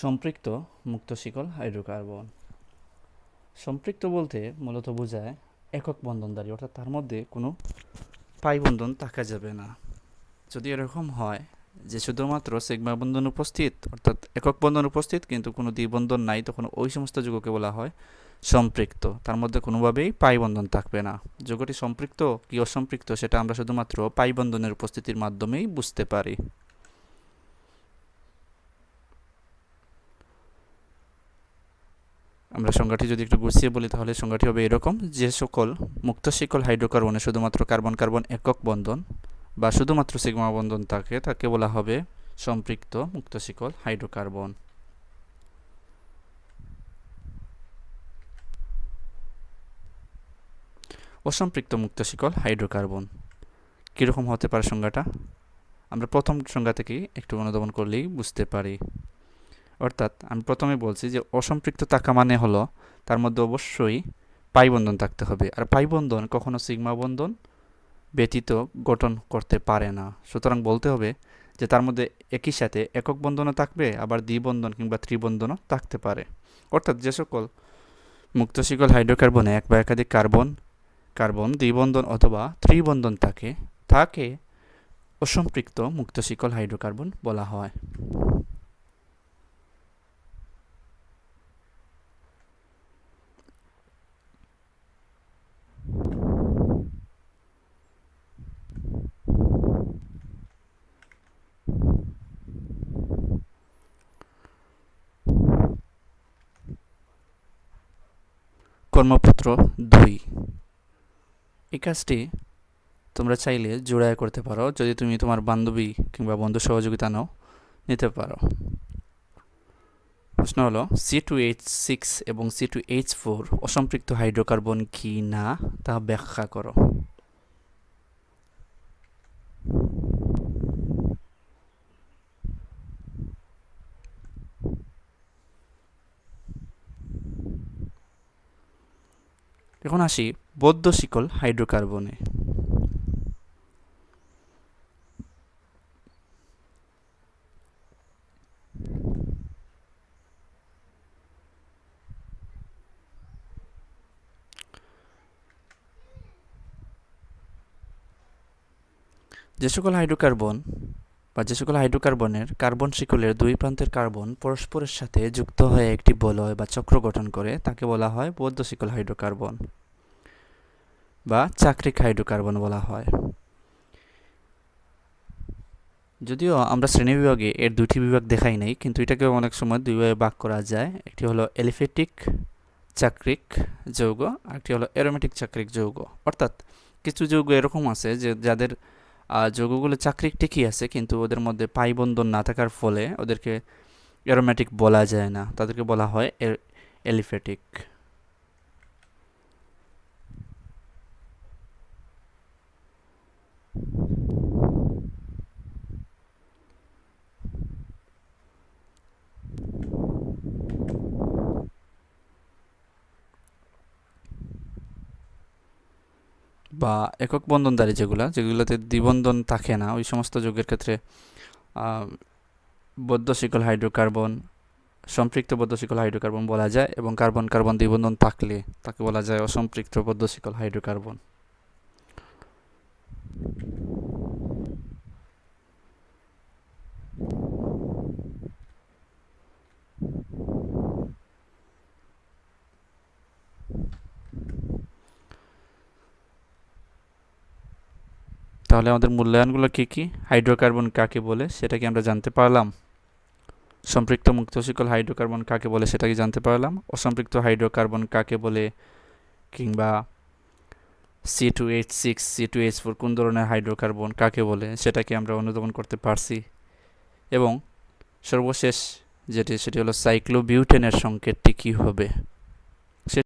সম্পৃক্ত মুক্ত শিকল হাইড্রোকার্বন। সম্পৃক্ত বলতে মূলত বোঝায় একক বন্ধনধারী, অর্থাৎ তার মধ্যে কোনো পাই বন্ধন থাকা যাবে না। যদি এরকম হয় যে শুধুমাত্র সিগমা বন্ধন উপস্থিত, অর্থাৎ একক বন্ধন উপস্থিত কিন্তু কোনো দ্বিবন্ধন নাই, তখন ওই সমস্ত যৌগকে বলা হয় সম্পৃক্ত। তার মধ্যে কোনোভাবেই পাই বন্ধন থাকবে না। যৌগটি সম্পৃক্ত কি অসম্পৃক্ত সেটা আমরা শুধুমাত্র পাই বন্ধনের উপস্থিতির মাধ্যমেই বুঝতে পারি। আমরা সংজ্ঞাটি যদি একটু গুছিয়ে বলি তাহলে সংজ্ঞাটি হবে এরকম: যে সকল মুক্ত শিকল হাইড্রোকার্বনে শুধুমাত্র কার্বন কার্বন একক বন্ধন বা শুধুমাত্র সিগমা বন্ধন থাকে তাকে বলা হবে সম্পৃক্ত মুক্ত শিকল হাইড্রোকার্বন। অসম্পৃক্ত মুক্ত শিকল হাইড্রোকার্বন কীরকম হতে পারে সংজ্ঞাটা আমরা প্রথম সংজ্ঞা থেকেই একটু অনুধাবন করলেই বুঝতে পারি। অর্থাৎ আমি প্রথমে বলছি যে অসম্পৃক্ত থাকা মানে হলো তার মধ্যে অবশ্যই পাই বন্ধন থাকতে হবে, আর পাই বন্ধন কখনো সিগমা বন্ধন ব্যতীত গঠন করতে পারে না। সুতরাং বলতে হবে যে তার মধ্যে একই সাথে একক বন্ধনও থাকবে, আবার দ্বিবন্ধন কিংবা ত্রিবন্ধনও থাকতে পারে। অর্থাৎ যে সকল মুক্ত শিকল হাইড্রোকার্বনে এক বা একাধিক কার্বন কার্বন দ্বিবন্ধন অথবা ত্রিবন্ধন থাকে তাকে অসম্পৃক্ত মুক্ত শিকল হাইড্রোকার্বন বলা হয়। কর্মপত্র 2 এই কাজটি তোমরা চাইলে জোড়ায় করতে পারো, যদি তুমি তোমার বান্ধবী কিংবা বন্ধু সহযোগিতা নাও নিতে পারো। প্রশ্ন হলো C2H6 এবং C2H4 অসম্পৃক্ত হাইড্রোকার্বন কি না তা ব্যাখ্যা করো। এখন আসি বদ্ধ শিকল হাইড্রোকার্বনে। যে সকল হাইড্রোকার্বন বা যে সকল হাইড্রোকার্বনের কার্বন শিকলের দুই প্রান্তের কার্বন পরস্পরের সাথে যুক্ত হয়ে একটি বলয় বা চক্র গঠন করে তাকে বলা হয় বদ্ধ শিকল হাইড্রোকার্বন বা চাক্রিক হাইড্রোকার্বন বলা হয়। যদিও আমরা শ্রেণীবিভাগে এর দুটি বিভাগ দেখাই নাই, কিন্তু এটাকে অনেক সময় দুই ভাগে ভাগ করা যায়। একটি হলো এলিফ্যাটিক চাক্রিক যৌগ, আরেকটি হলো অ্যারোমেটিক চাক্রিক যৌগ। অর্থাৎ কিছু যৌগ এরকম আছে যে যাদের যৌগগুলো চাক্রিক ঠিকই আছে, কিন্তু ওদের মধ্যে পাই বন্ধন না থাকার ফলে ওদেরকে অ্যারোমেটিক বলা যায় না, তাদেরকে বলা হয় এলিফ্যাটিক। বা একক বন্ধনধারী যেগুলোতে দ্বিবন্ধন থাকে না, ওই সমস্ত যৌগের ক্ষেত্রে বদ্ধ শিকল হাইড্রোকার্বন সম্পৃক্ত বদ্ধ শিকল হাইড্রোকার্বন বলা যায়, এবং কার্বন কার্বন দ্বিবন্ধন থাকলে তাকে বলা যায় অসম্পৃক্ত বদ্ধ শিকল হাইড্রোকার্বন। তাহলে আমাদের মূল্যায়নগুলো কি কি? হাইড্রোকার্বন কাকে বলে সেটা কি আমরা জানতে পারলাম? সম্পৃক্ত মুক্ত শিকল হাইড্রোকার্বন কাকে বলে সেটা কি জানতে পারলাম? অসম্পৃক্ত হাইড্রোকার্বন কাকে বলে, কিংবা C2H6 C2H4 কোন ধরনের হাইড্রোকার্বন কাকে বলে সেটাকে আমরা অনুধাবন করতে পারছি। এবং সর্বশেষ সেটি হলো সাইক্লোবিউটেনের সংকেতটি কী হবে।